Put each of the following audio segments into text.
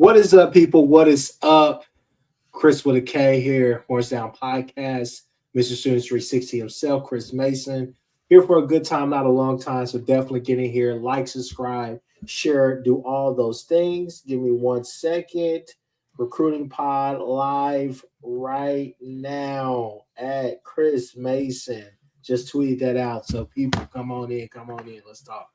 What is up, people? What is up? Chris with a K here, Horns Down Podcast. Mr. Students 360 himself, Chris Mason. Here for a good time, not a long time. So definitely get in here, like, subscribe, share, do all those things. Give me 1 second. Recruiting Pod live right now at Chris Mason. Just tweeted that out. So people, come on in, come on in. Let's talk.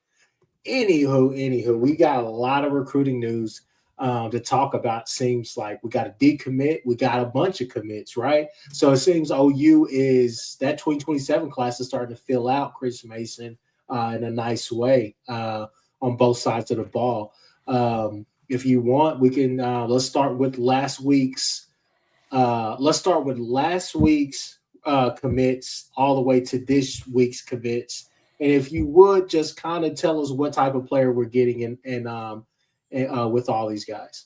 Anywho, we got a lot of recruiting news to talk about. Seems like we got a decommit, we got a bunch of commits, right? So it seems OU is that 2027 class is starting to fill out, Chris Mason, in a nice way on both sides of the ball. If you want, we can let's start with last week's. Commits all the way to this week's commits. And if you would just kind of tell us what type of player we're getting in with all these guys.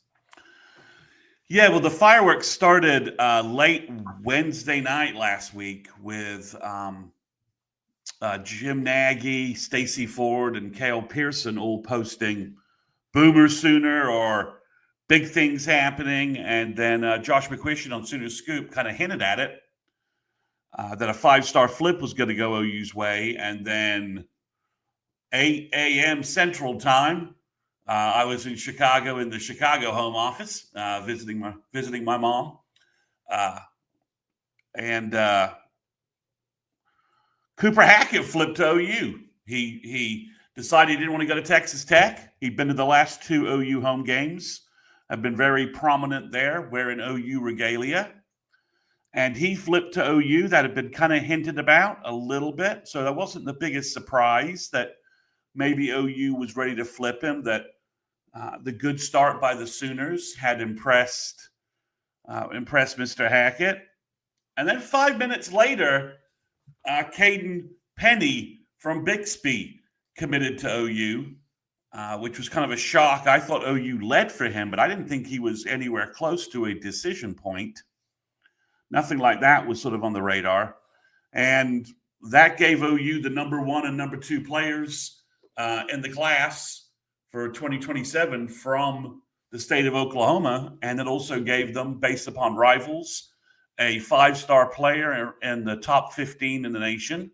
Yeah, well, the fireworks started late Wednesday night last week with Jim Nagy, Stacy Ford, and Cale Pearson all posting Boomer Sooner or big things happening. And then Josh McCuistion on Sooner Scoop kind of hinted at it, that a 5-star flip was going to go OU's way. And then 8 a.m. Central Time, I was in Chicago in the Chicago home office, visiting my mom, and Cooper Hackett flipped to OU. He decided he didn't want to go to Texas Tech. He'd been to the last 2 OU home games, have been very prominent there, wearing OU regalia. And he flipped to OU. That had been kind of hinted about a little bit. So that wasn't the biggest surprise that maybe OU was ready to flip him, that the good start by the Sooners had impressed Mr. Hackett. And then 5 minutes later, Caden Penny from Bixby committed to OU, which was kind of a shock. I thought OU led for him, but I didn't think he was anywhere close to a decision point. Nothing like that was sort of on the radar. And that gave OU the number 1 and number 2 players in the class for 2027 from the state of Oklahoma. And it also gave them, based upon rivals, a 5-star player in the top 15 in the nation.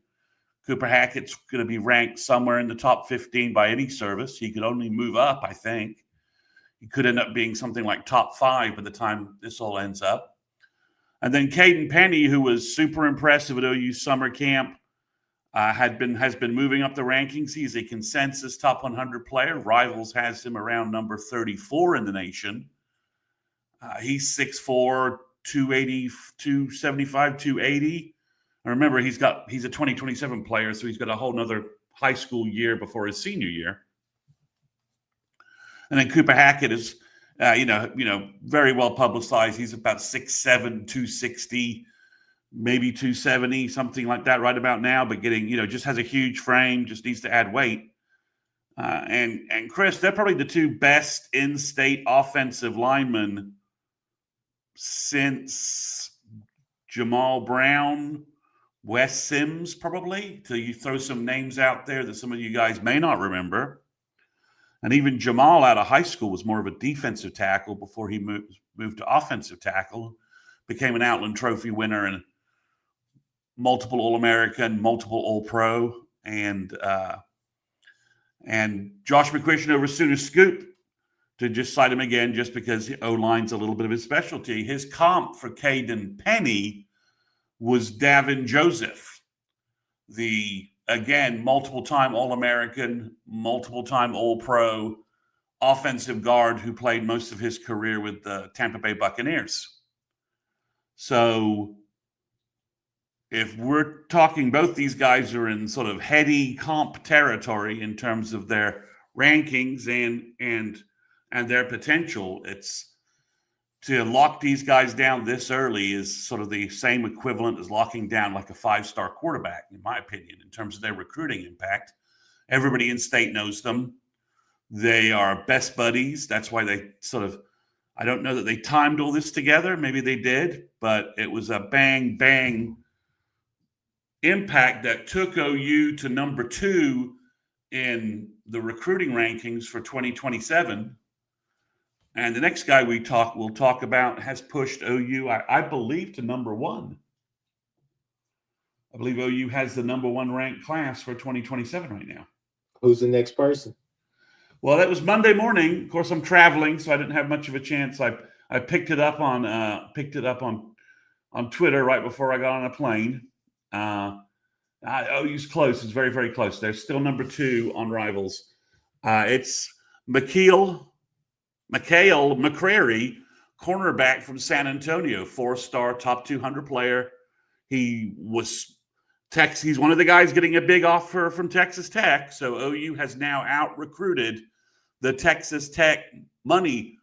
Cooper Hackett's going to be ranked somewhere in the top 15 by any service. He could only move up, I think. He could end up being something like top 5 by the time this all ends up. And then Caden Penny, who was super impressive at OU summer camp, has been moving up the rankings. He's a consensus top 100 player. Rivals has him around number 34 in the nation. He's 6'4", 280, 275, 280. And remember, he's a 2027 player, so he's got a whole nother high school year before his senior year. And then Cooper Hackett is very well publicized. He's about 6'7", 260, maybe 270, something like that right about now, but getting, just has a huge frame, just needs to add weight. And Chris, they're probably the 2 best in-state offensive linemen since Jamal Brown, Wes Sims, probably, till you throw some names out there that some of you guys may not remember. And even Jamal out of high school was more of a defensive tackle before he moved to offensive tackle, became an Outland Trophy winner and multiple All-American, multiple All-Pro, and Josh McCuistion over Sooner Scoop to just cite him again just because O-line's a little bit of his specialty. His comp for Caden Penny was Davin Joseph, the again, multiple-time All-American, multiple-time All-Pro offensive guard who played most of his career with the Tampa Bay Buccaneers. So if we're talking, both these guys are in sort of heady comp territory in terms of their rankings and their potential. It's to lock these guys down this early is sort of the same equivalent as locking down like a 5-star quarterback, in my opinion, in terms of their recruiting impact. Everybody in state knows them. They are best buddies. That's why they sort of, I don't know that they timed all this together. Maybe they did, but it was a bang, bang impact that took OU to number 2 in the recruiting rankings for 2027. And the next guy we'll talk about has pushed OU, I believe, to number one. I believe OU has the number one ranked class for 2027 right now. Who's the next person? Well, that was Monday morning. Of course, I'm traveling, so I didn't have much of a chance. I picked it up on Twitter right before I got on a plane. OU's close. It's very, very close. They're still number two on Rivals. It's Mikael McCrary, cornerback from San Antonio, 4-star, top 200 player. He's one of the guys getting a big offer from Texas Tech. So OU has now out-recruited the Texas Tech money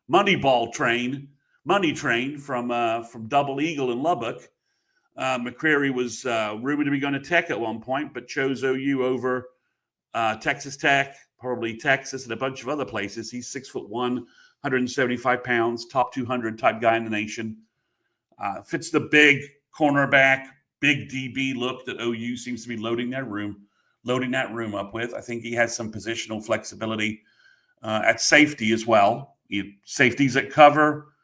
train from Double Eagle in Lubbock. McCrary was rumored to be going to Tech at one point, but chose OU over Texas Tech, probably Texas, and a bunch of other places. He's 6'1", 175 pounds, top 200 type guy in the nation. Fits the big cornerback, big DB look that OU seems to be loading that room up with. I think he has some positional flexibility at safety as well. Safeties at cover.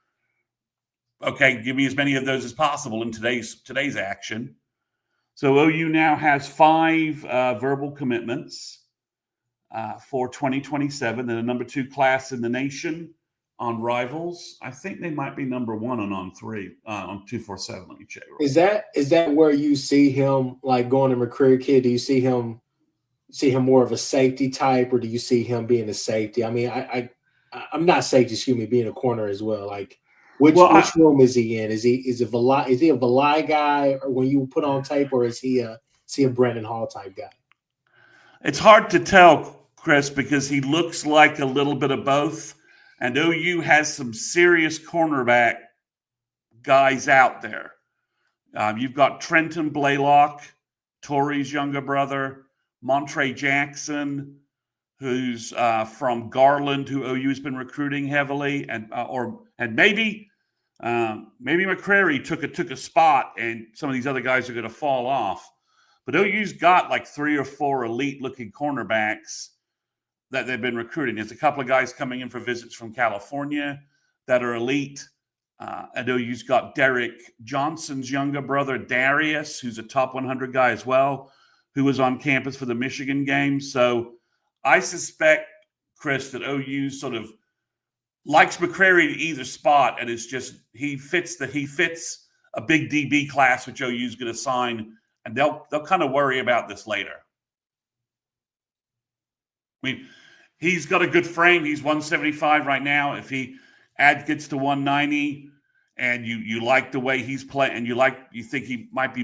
Okay, give me as many of those as possible in today's action. So OU now has 5 verbal commitments for 2027. They're the number 2 class in the nation on Rivals. I think they might be number 1 on 247. Let me check. Is that where you see him like going to McCrary Kid? Do you see him more of a safety type, or do you see him being a safety? I mean, I'm not safety, excuse me, being a corner as well. Like, which room is he in? Is he a Valai guy, or when you put on tape, or is he a Brandon Hall type guy? It's hard to tell, Chris, because he looks like a little bit of both. And OU has some serious cornerback guys out there. You've got Trenton Blaylock, Torrey's younger brother, Montre Jackson, who's from Garland, who OU has been recruiting heavily, and maybe McCrary took a spot, and some of these other guys are going to fall off. But OU's got like 3 or 4 elite-looking cornerbacks that they've been recruiting. There's a couple of guys coming in for visits from California that are elite. And OU's got Derek Johnson's younger brother, Darius, who's a top 100 guy as well, who was on campus for the Michigan game. So I suspect, Chris, that OU sort of likes McCrary to either spot, and it's just he fits a big DB class, which OU's going to sign, and they'll kind of worry about this later. I mean, he's got a good frame. He's 175 right now. If he gets to 190, and you like the way he's playing, and you think he might be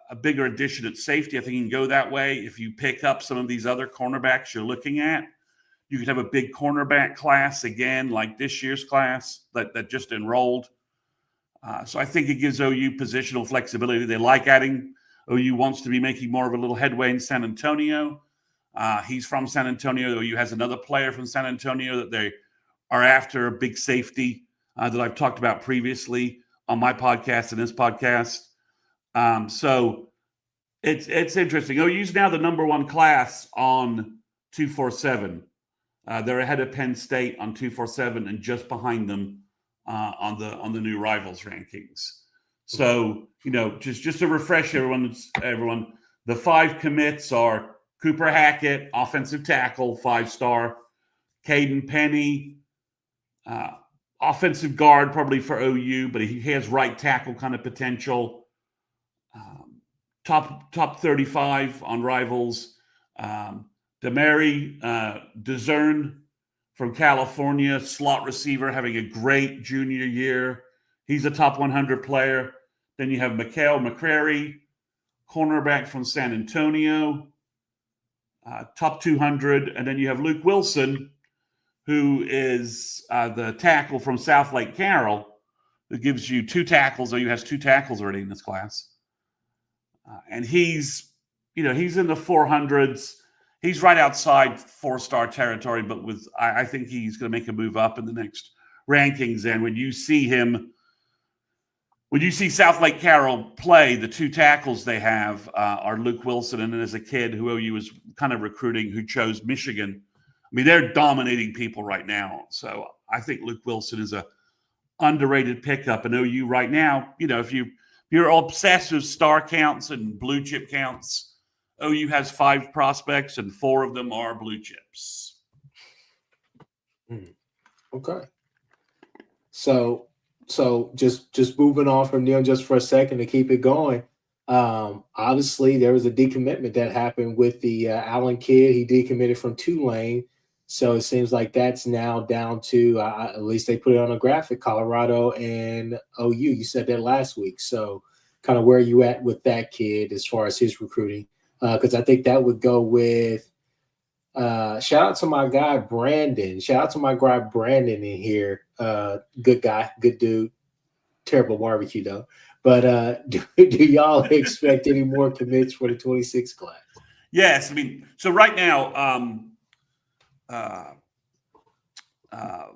a bigger addition at safety, I think he can go that way. If you pick up some of these other cornerbacks you're looking at, you could have a big cornerback class again, like this year's class that just enrolled. So I think it gives OU positional flexibility. They like adding. OU wants to be making more of a little headway in San Antonio. He's from San Antonio. OU has another player from San Antonio that they are after, a big safety that I've talked about previously on my podcast and this podcast. So it's interesting. OU's now the number 1 class on 247. They're ahead of Penn State on 247 and just behind them on the new Rivals rankings. So, just to refresh everyone, the 5 commits are Cooper Hackett, offensive tackle, 5-star, Caden Penny, offensive guard probably for OU, but he has right tackle kind of potential. Top 35 on Rivals. Demary Dezern from California, slot receiver, having a great junior year. He's a top 100 player. Then you have Mikael McCrary, cornerback from San Antonio, top 200. And then you have Luke Wilson, who is the tackle from South Lake Carroll, who gives you 2 tackles. OU has 2 tackles already in this class. And he's in the 400s. He's right outside 4-star territory, but I think he's going to make a move up in the next rankings. And when you see South Lake Carroll play, the 2 tackles they have are Luke Wilson, and then as a kid who OU was kind of recruiting, who chose Michigan I mean, they're dominating people right now. So I think Luke Wilson is a underrated pickup. And OU right now, if you're obsessed with star counts and blue chip counts, OU has 5 prospects and 4 of them are blue chips. Okay. So just moving on from them just for a second to keep it going. Obviously, there was a decommitment that happened with the Allen kid. He decommitted from Tulane. So it seems like that's now down to, at least they put it on a graphic, Colorado and OU. You said that last week. So kind of where are you at with that kid as far as his recruiting? Because I think that would go with shout out to my guy, Brandon. Shout out to my guy, Brandon in here. Good guy, good dude. Terrible barbecue, though. But do y'all expect any more commits for the 26 class? Yes. I mean, so right now,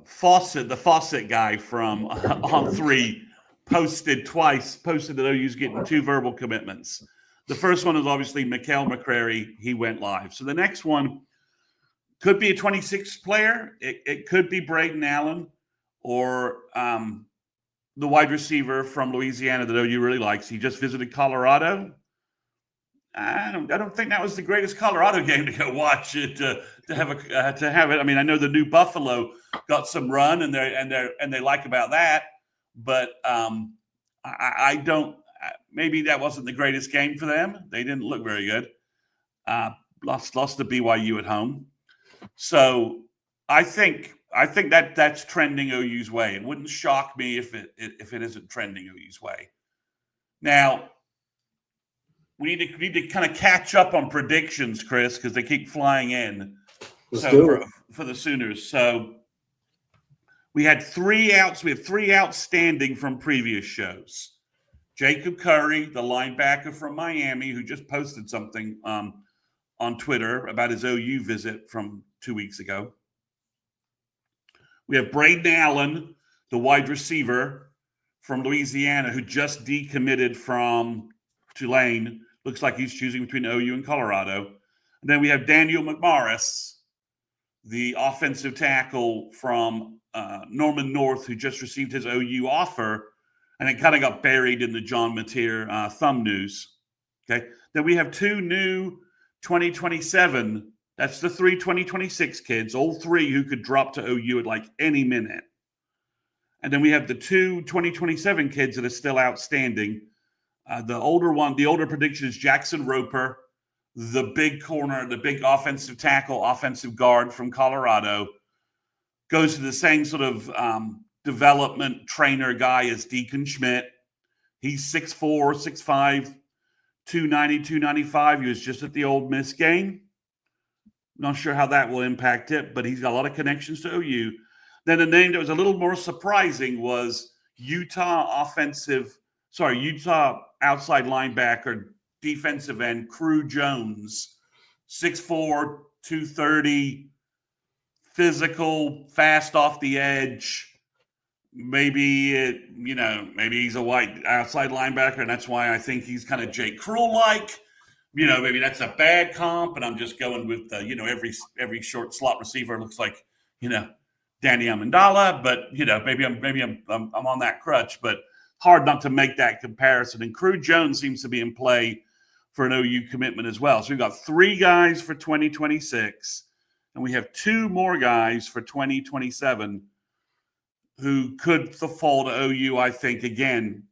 Fawcett, the Fawcett guy from On3 posted that OU's getting 2 verbal commitments. The first one is obviously Mikael McCrary. He went live. So the next one could be a 26 player. It could be Braden Allen or the wide receiver from Louisiana that OU really likes. He just visited Colorado. I don't think that was the greatest Colorado game to go watch it to have it. I mean, I know the new Buffalo got some run and they like about that, but I don't. Maybe that wasn't the greatest game for them. They didn't look very good. Lost to BYU at home. So I think that's trending OU's way. It wouldn't shock me if it isn't trending OU's way. Now we need to kind of catch up on predictions, Chris, because they keep flying in. For the Sooners. So we had 3 outs. We have 3 outstanding from previous shows. Jacob Curry, the linebacker from Miami, who just posted something on Twitter about his OU visit from 2 weeks ago. We have Braden Allen, the wide receiver from Louisiana, who just decommitted from Tulane. Looks like he's choosing between OU and Colorado. And then we have Daniel McMorris, the offensive tackle from Norman North, who just received his OU offer, and it kind of got buried in the John Mateer thumb news. Okay. Then we have 2 new 2027. That's the 3 2026 kids, all 3 who could drop to OU at like any minute. And then we have the 2 2027 kids that are still outstanding. The older prediction is Jackson Roper, the big corner, the big offensive tackle, offensive guard from Colorado. Goes to the same sort of development trainer guy as Deacon Schmidt. He's 6'4", 6'5", 290, 295. He was just at the Ole Miss game. Not sure how that will impact it, but he's got a lot of connections to OU. Then the name that was a little more surprising was Utah outside linebacker, defensive end, Crew Jones, 6'4", 230, physical, fast off the edge. Maybe he's a white outside linebacker, and that's why I think he's kind of Jake Cruel-like. Maybe that's a bad comp, and I'm just going with every short slot receiver looks like Danny Amendola, but maybe I'm on that crutch, but hard not to make that comparison. And Crew Jones seems to be in play for an OU commitment as well. So we've got 3 guys for 2026, and we have 2 more guys for 2027 who could fall to OU, I think, again,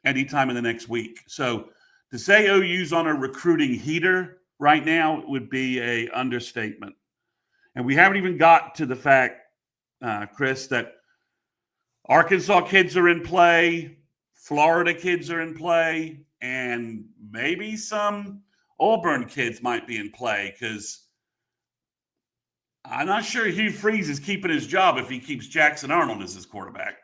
anytime in the next week. So to say OU's on a recruiting heater right now would be an understatement. And we haven't even got to the fact, Chris, that Arkansas kids are in play, Florida kids are in play, and maybe some Auburn kids might be in play, because I'm not sure Hugh Freeze is keeping his job if he keeps Jackson Arnold as his quarterback.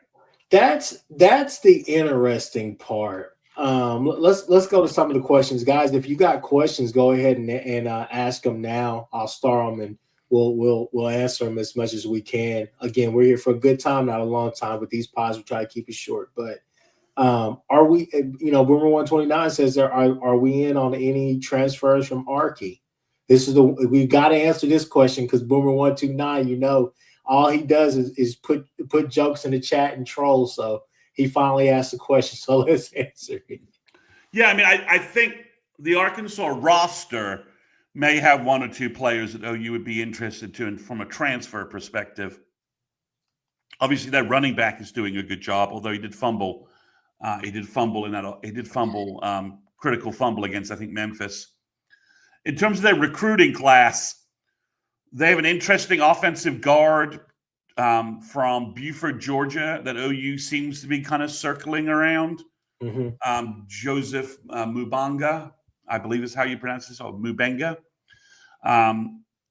That's the interesting part. Let's go to some of the questions, guys. If you got questions, go ahead and ask them now. I'll start them and we'll answer them as much as we can. Again, we're here for a good time, not a long time. With these pods, we try to keep it short. But are we? Boomer 129 says, "Are we in on any transfers from Archie?" We got to answer this question because Boomer129, all he does is put jokes in the chat and troll. So he finally asked the question. So let's answer it. Yeah, I mean, I think the Arkansas roster may have one or two players that OU would be interested to from a transfer perspective. Obviously, that running back is doing a good job, although he did fumble. He did fumble critical fumble against, I think, Memphis. In terms of their recruiting class, they have an interesting offensive guard from Buford, Georgia, that OU seems to be kind of circling around. Mm-hmm. Joseph Mubanga, I believe is how you pronounce this. Mubenga.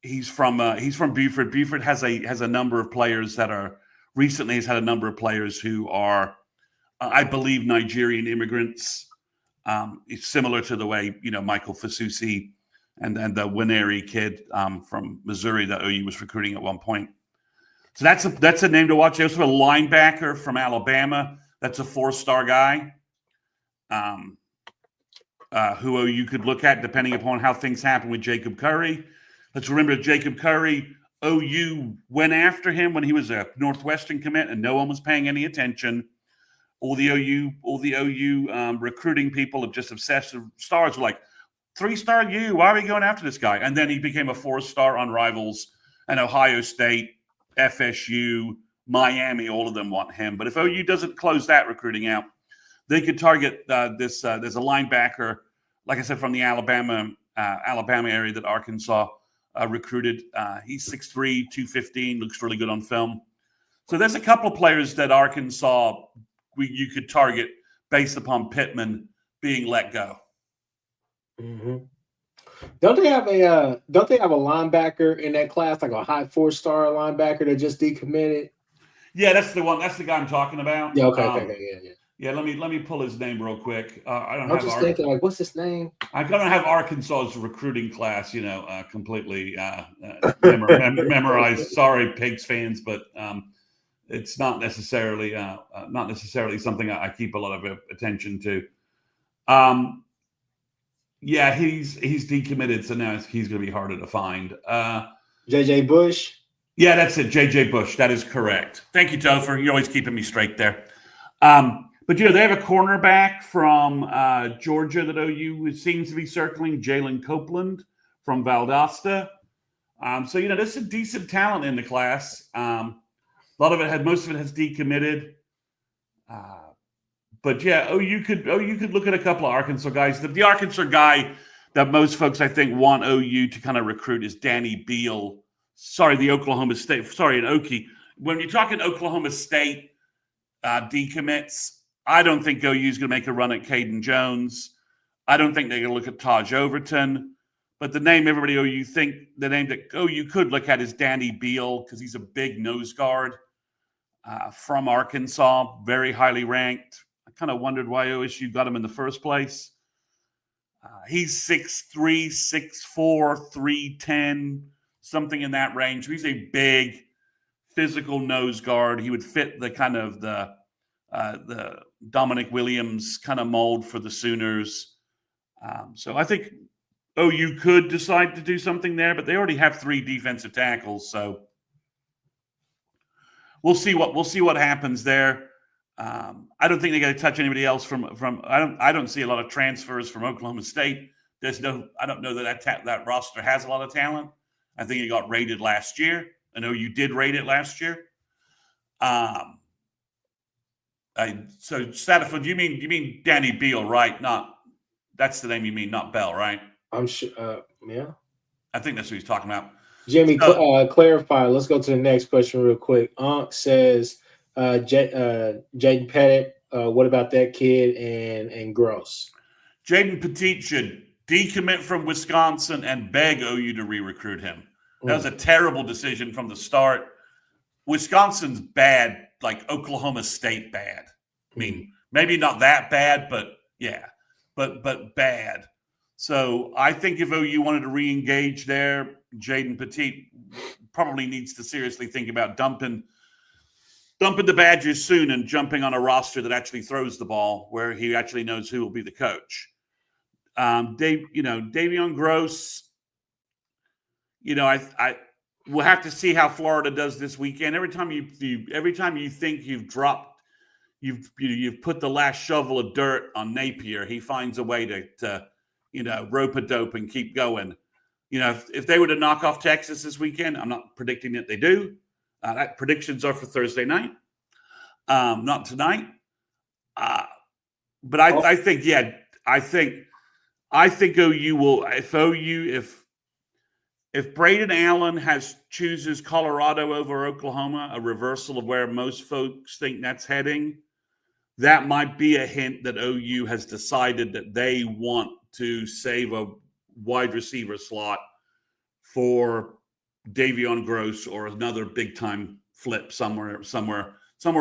He's from Buford. Buford has a number of players that are recently has had a number of players who are, I believe, Nigerian immigrants. It's similar to the way Michael Fasusi and the Winery kid from Missouri that OU was recruiting at one point. So that's a name to watch. There's also a linebacker from Alabama. That's a 4-star guy who OU could look at depending upon how things happen with Jacob Curry. Let's remember Jacob Curry, OU went after him when he was a Northwestern commit and no one was paying any attention. All the OU recruiting people have just obsessed with stars were like, 3-star U, why are we going after this guy? And then he became a 4-star on Rivals, and Ohio State, FSU, Miami, all of them want him. But if OU doesn't close that recruiting out, they could target this. There's a linebacker, like I said, from the Alabama area that Arkansas recruited. He's 6'3", 215, looks really good on film. So there's a couple of players that Arkansas you could target based upon Pittman being let go. Mm-hmm. Don't they have a linebacker in that class, like a high 4-star linebacker that just decommitted? Yeah, that's the one. That's the guy I'm talking about. Yeah, okay, yeah. Yeah, let me pull his name real quick. I'm just thinking, like, what's his name? I don't have Arkansas's recruiting class, completely memorized. Sorry, Pigs fans, but it's not necessarily something I keep a lot of attention to. Yeah, he's decommitted, so now he's going to be harder to find. JJ Bush. Yeah, that's it. JJ Bush. That is correct. Thank you, Topher. You're always keeping me straight there. But they have a cornerback from Georgia that OU seems to be circling, Jalen Copeland from Valdosta. So there's some decent talent in the class. Most of it has decommitted. But yeah, OU could look at a couple of Arkansas guys. The Arkansas guy that most folks I think want OU to kind of recruit is Danny Beal. The Oklahoma State. An Okie. When you're talking Oklahoma State decommits, I don't think OU is going to make a run at Caden Jones. I don't think they're going to look at Taj Overton. But the name that OU could look at is Danny Beal because he's a big nose guard from Arkansas, very highly ranked. I kind of wondered why OSU got him in the first place. He's 6'3", 6'4", 310, something in that range. He's a big physical nose guard. He would fit the kind of the Dominic Williams kind of mold for the Sooners. So I think OU could decide to do something there, but they already have 3 defensive tackles. So we'll see what happens there. I don't think they're going to touch anybody else from. I don't see a lot of transfers from Oklahoma State. I don't know that roster has a lot of talent. I think it got rated last year. I know you did rate it last year. So Satterfield, you mean Danny Beal, right? That's the name you mean, not Bell, right? I'm sure. Yeah. I think that's what he's talking about. Jimmy, clarify. Let's go to the next question real quick. Unc says, Jaden Pettit, what about that kid and Gross? Jaden Pettit should decommit from Wisconsin and beg OU to re-recruit him. That was a terrible decision from the start. Wisconsin's bad, like Oklahoma State bad. I mean, maybe not that bad, but yeah, but bad. So I think if OU wanted to re-engage there, Jaden Pettit probably needs to seriously think about dumping the Badgers soon and jumping on a roster that actually throws the ball, where he actually knows who will be the coach. Davion Gross, I we'll have to see how Florida does this weekend. Every time you think you've put the last shovel of dirt on Napier, he finds a way to rope a dope and keep going. If they were to knock off Texas this weekend, I'm not predicting that they do. Predictions are for Thursday night, not tonight. But I think OU will. If Braden Allen chooses Colorado over Oklahoma, a reversal of where most folks think that's heading, that might be a hint that OU has decided that they want to save a wide receiver slot for Davion Gross or another big time flip somewhere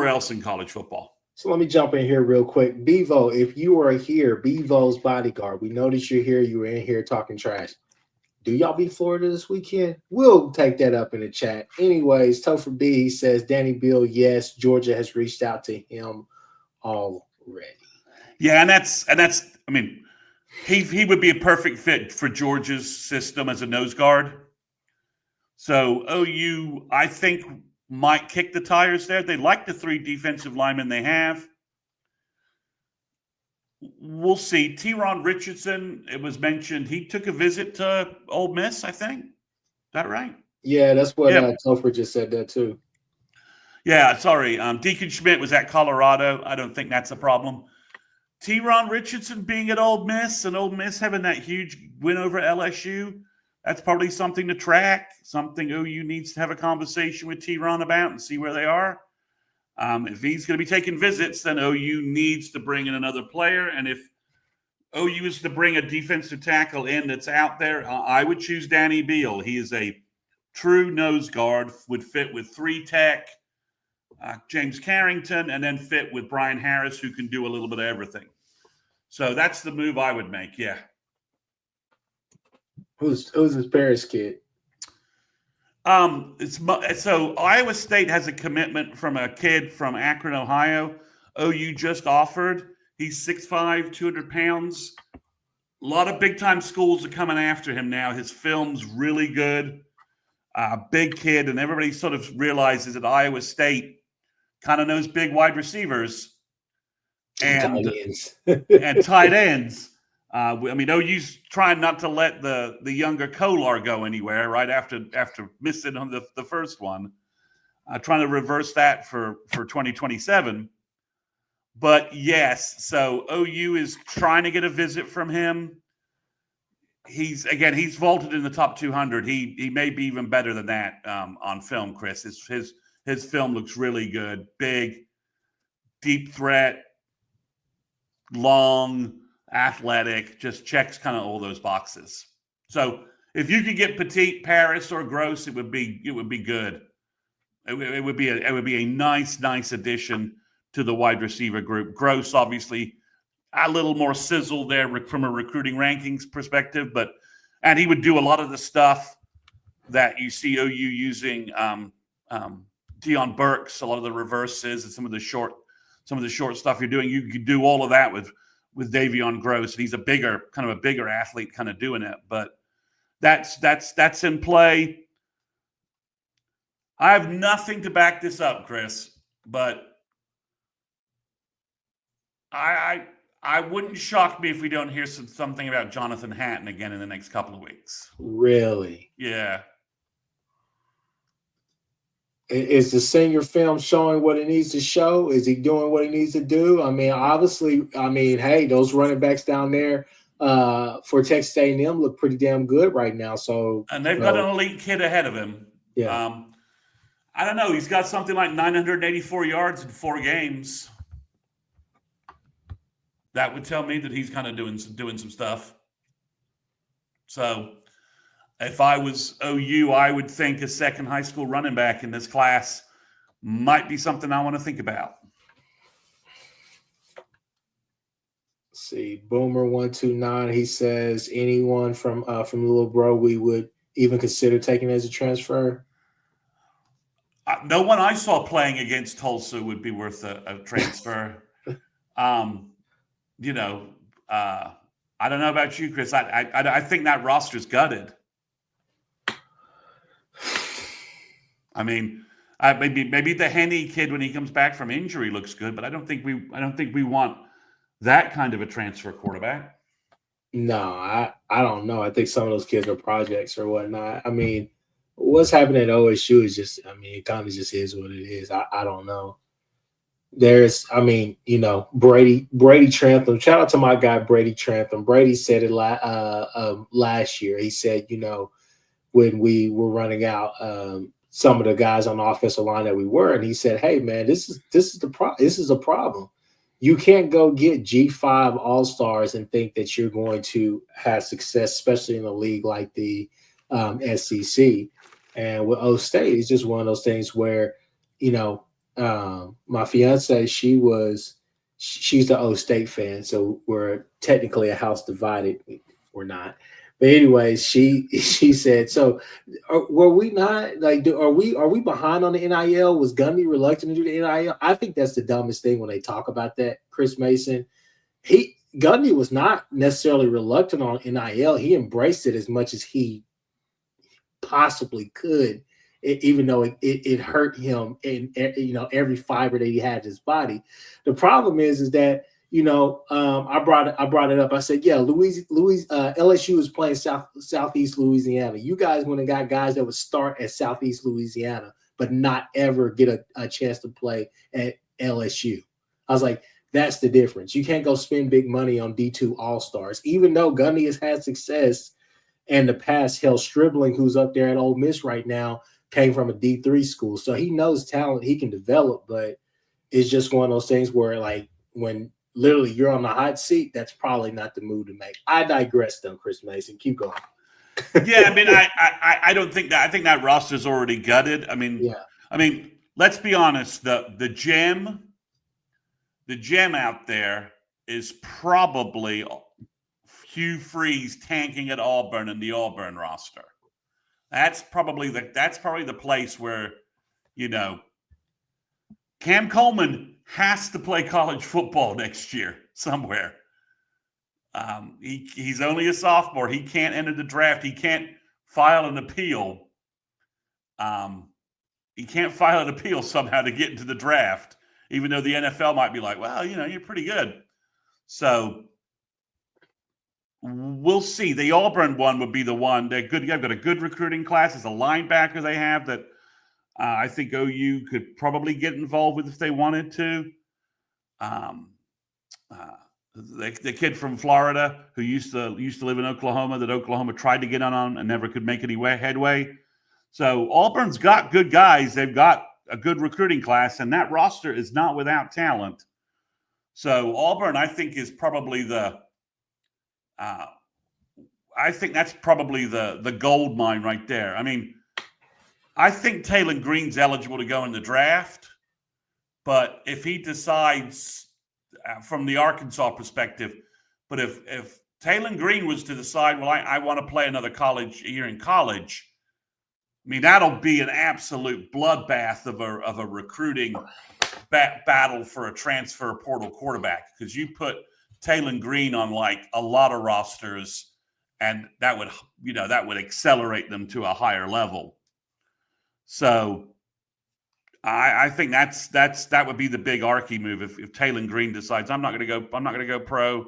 else in college football. So let me jump in here real quick. Bevo, if you are here, Bevo's bodyguard, we know that you're here. You were in here talking trash. Do y'all beat Florida this weekend? We'll take that up in the chat. Anyways, Topher B, he says, Danny Beal, yes, Georgia has reached out to him already. Yeah, and that's I mean, he would be a perfect fit for Georgia's system as a nose guard. So OU, I think, might kick the tires there. They like the 3 defensive linemen they have. We'll see. Teron Richardson, it was mentioned, he took a visit to Ole Miss, I think. Is that right? Yeah, that's what Topher just said that too. Yeah, sorry. Deacon Schmidt was at Colorado. I don't think that's a problem. Teron Richardson being at Ole Miss and Ole Miss having that huge win over LSU, that's probably something to track, something OU needs to have a conversation with Teron about and see where they are. If he's going to be taking visits, then OU needs to bring in another player. And if OU is to bring a defensive tackle in that's out there, I would choose Danny Beal. He is a true nose guard, would fit with 3 tech, James Carrington, and then fit with Brian Harris, who can do a little bit of everything. So that's the move I would make, yeah. Who's this Paris kid? So Iowa State has a commitment from a kid from Akron, Ohio. OU just offered. He's 6'5", 200 pounds. A lot of big-time schools are coming after him now. His film's really good. Big kid, and everybody sort of realizes that Iowa State kind of knows big wide receivers and tight ends. OU's trying not to let the younger Kolar go anywhere right after missing on the first one. Trying to reverse that for 2027. But yes, so OU is trying to get a visit from him. He's vaulted in the top 200. He may be even better than that on film, Chris. His film looks really good. Big, deep threat, long, athletic, just checks kind of all those boxes. So if you could get Petit, Paris, or Gross, it would be good. It would be a nice addition to the wide receiver group. Gross, obviously, a little more sizzle there from a recruiting rankings perspective, and he would do a lot of the stuff that you see OU using Deion Burks, a lot of the reverses and some of the short stuff you're doing. You could do all of that with Davion Gross, and he's a bigger athlete kind of doing it. But that's in play. I have nothing to back this up, Chris, but I wouldn't shock me if we don't hear something about Jonathan Hatton again in the next couple of weeks. Really? Yeah. Is the senior film showing what it needs to show? Is he doing what he needs to do? I mean, obviously, hey, those running backs down there for Texas A&M look pretty damn good right now. So, and they've got an elite kid ahead of him. Yeah. I don't know. He's got something like 984 yards in 4 games. That would tell me that he's kind of doing some stuff. So if I was OU, I would think a second high school running back in this class might be something I want to think about. Let's see, Boomer129, he says anyone from Little Bro we would even consider taking as a transfer. No one I saw playing against Tulsa would be worth a transfer. I don't know about you, Chris. I think that roster's gutted. I mean, maybe the Henne kid when he comes back from injury looks good, but I don't think we want that kind of a transfer quarterback. No, I don't know. I think some of those kids are projects or whatnot. I mean, what's happening at OSU is just, I mean, it kind of just is what it is. I don't know. I mean, Brady Trantham. Shout out to my guy Brady Trantham. Brady said it last year. He said, when we were running out, some of the guys on the offensive line that we were, and he said, "Hey, man, this is a problem. You can't go get G5 All-Stars and think that you're going to have success, especially in a league like the SEC." And with O State, it's just one of those things where, my fiance, she's the O State fan, so we're technically a house divided. We're not. But anyways, she said, so were we not like, are we behind on the NIL? Was Gundy reluctant to do the NIL? I think that's the dumbest thing when they talk about that, Chris Mason. Gundy was not necessarily reluctant on NIL. He embraced it as much as he possibly could, even though it hurt him in every fiber that he had in his body. The problem is that I brought it up. I said, yeah, LSU is playing Southeast Louisiana. You guys went and got guys that would start at Southeast Louisiana, but not ever get a chance to play at LSU. I was like, that's the difference. You can't go spend big money on D2 All-Stars, even though Gundy has had success in the past. Hell, Stribling, who's up there at Ole Miss right now, came from a D3 school, so he knows talent he can develop. But it's just one of those things where, like, when literally you're on the hot seat, that's probably not the move to make. I digress, though, Chris Mason. Keep going. Yeah, I mean, I don't think that. I think that roster's already gutted. I mean, yeah. I mean, let's be honest. The gem out there is probably Hugh Freeze tanking at Auburn and the Auburn roster. That's probably the place where, Cam Coleman has to play college football next year somewhere. He's only a sophomore. He can't enter the draft. He can't file an appeal. He can't file an appeal somehow to get into the draft, even though the NFL might be like, well, you're pretty good. So we'll see. The Auburn one would be the one. They're good. They've got a good recruiting class. It's a linebacker they have that I think OU could probably get involved with if they wanted to. The kid from Florida who used to live in Oklahoma that Oklahoma tried to get on and never could make any headway. So Auburn's got good guys. They've got a good recruiting class, and that roster is not without talent. So Auburn, I think, is probably I think that's probably the gold mine right there. I mean, I think Taylor Green's eligible to go in the draft, but if he decides from the Arkansas perspective, but if Taylor Green was to decide, well, I want to play another year in college, I mean, that'll be an absolute bloodbath of a recruiting battle for a transfer portal quarterback, because you put Taylor Green on like a lot of rosters, and that would accelerate them to a higher level. So I think that would be the big Archie move if Taylor Green decides I'm not going to go pro.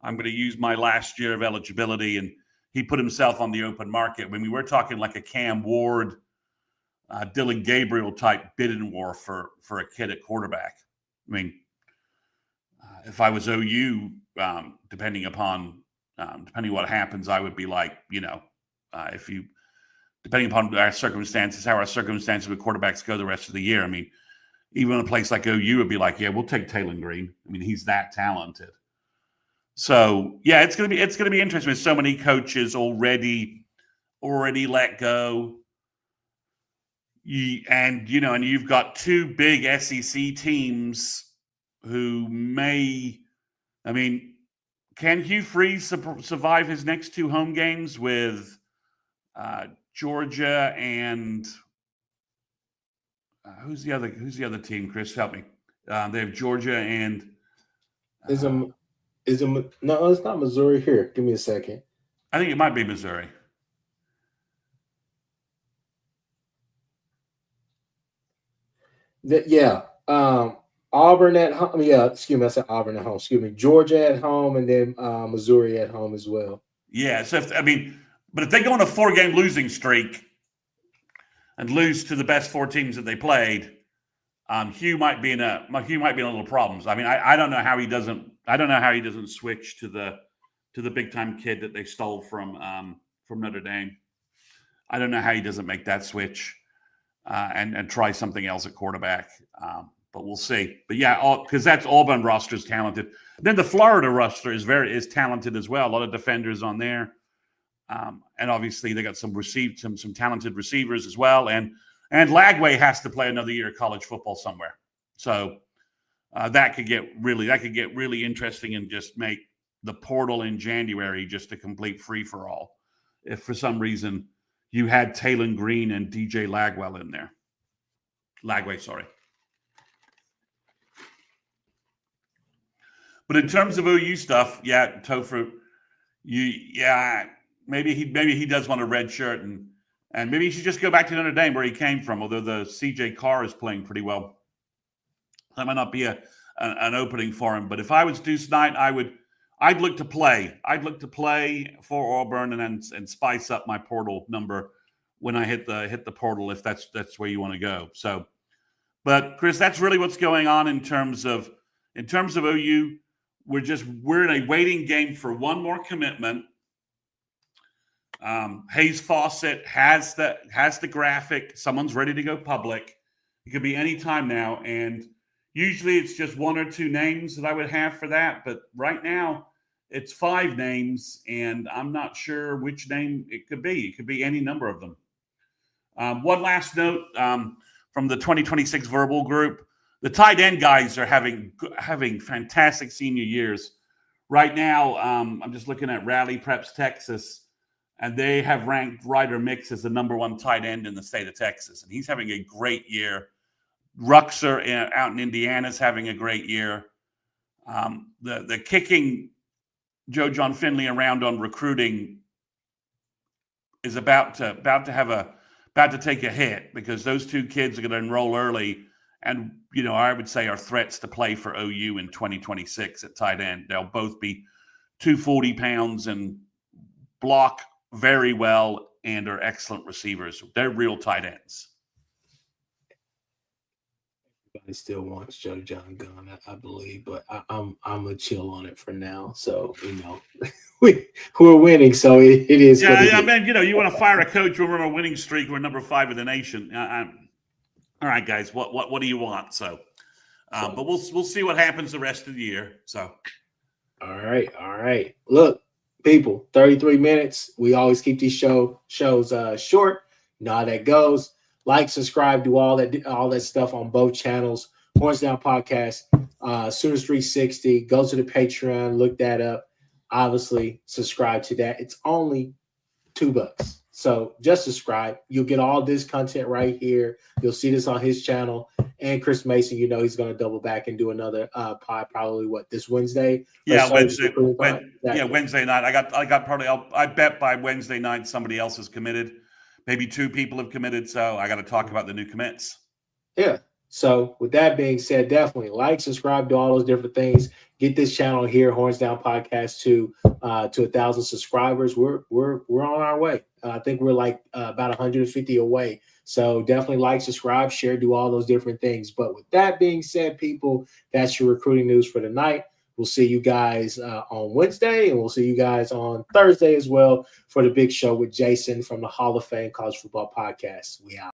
I'm going to use my last year of eligibility, and he put himself on the open market. I mean, we're talking like a Cam Ward, Dylan Gabriel type bidding war for a kid at quarterback. I mean, if I was OU, depending upon what happens, I would be like, depending upon our circumstances, how our circumstances with quarterbacks go the rest of the year. I mean, even a place like OU would be like, yeah, we'll take Taylor Green. I mean, he's that talented. So yeah, it's gonna be interesting with so many coaches already let go. And you've got two big SEC teams who may. I mean, can Hugh Freeze survive his next two home games with Georgia and who's the other team? Chris, help me. They have Georgia and no, it's not Missouri. Here, give me a second. I think it might be Missouri. Yeah. Auburn at home. Yeah, excuse me. I said Auburn at home. Excuse me. Georgia at home, and then Missouri at home as well. Yeah. So but if they go on a 4-game losing streak and lose to the best 4 teams that they played, Hugh might be in a little problems. I mean, I don't know how he doesn't switch to the big time kid that they stole from Notre Dame. I don't know how he doesn't make that switch and try something else at quarterback. But we'll see. But yeah, because that's Auburn roster is talented. Then the Florida roster is talented as well. A lot of defenders on there, and obviously they got some talented receivers as well. And Lagway has to play another year of college football somewhere, so that could get really interesting and just make the portal in January just a complete free for all. If for some reason you had Taylor Green and DJ Lagway in there, sorry. But in terms of OU stuff, yeah, Topher, maybe he does want a red shirt, and maybe he should just go back to Notre Dame where he came from. Although the CJ Carr is playing pretty well, that might not be an opening for him. But if I was Deuce Knight, I'd look to play. I'd look to play for Auburn and spice up my portal number when I hit the portal if that's where you want to go. So, but Chris, that's really what's going on in terms of OU. We're in a waiting game for one more commitment. Hayes Fawcett has the graphic. Someone's ready to go public. It could be any time now, and usually it's just 1 or 2 names that I would have for that. But right now, it's 5 names, and I'm not sure which name it could be. It could be any number of them. One last note from the 2026 verbal group. The tight end guys are having fantastic senior years. Right now, I'm just looking at Rally Preps Texas, and they have ranked Ryder Mix as the #1 tight end in the state of Texas, and he's having a great year. Ruxer out in Indiana is having a great year. The kicking Joe John Finley around on recruiting is about to take a hit because those 2 kids are going to enroll early. And, I would say are threats to play for OU in 2026 at tight end. They'll both be 240 pounds and block very well and are excellent receivers. They're real tight ends. Everybody still wants Joe John Gunn, I believe, but I'm a chill on it for now. So, we're winning, so it is. Yeah, man, you want to fire a coach when we're on a winning streak. We're number 5 in the nation. All right, guys, what do you want? So, but we'll see what happens the rest of the year. So, all right. Look, people, 33 minutes. We always keep these shows short. You know how that goes. Like, subscribe, do all that stuff on both channels. Horns Down Podcast, Sooners 360. Go to the Patreon, look that up. Obviously, subscribe to that. It's only $2. So just subscribe. You'll get all this content right here. You'll see this on his channel. And Chris Mason, he's going to double back and do another pod probably this Wednesday? Yeah, Wednesday. Wednesday night. I bet by Wednesday night somebody else is committed. Maybe 2 people have committed. So I got to talk about the new commits. Yeah. So with that being said, definitely like, subscribe, do all those different things. Get this channel here, Horns Down Podcast, to 1,000 subscribers. We're on our way. I think we're like about 150 away. So definitely like, subscribe, share, do all those different things. But with that being said, people, that's your recruiting news for tonight. We'll see you guys on Wednesday, and we'll see you guys on Thursday as well for the big show with Jason from the Hall of Fame College Football Podcast. We out.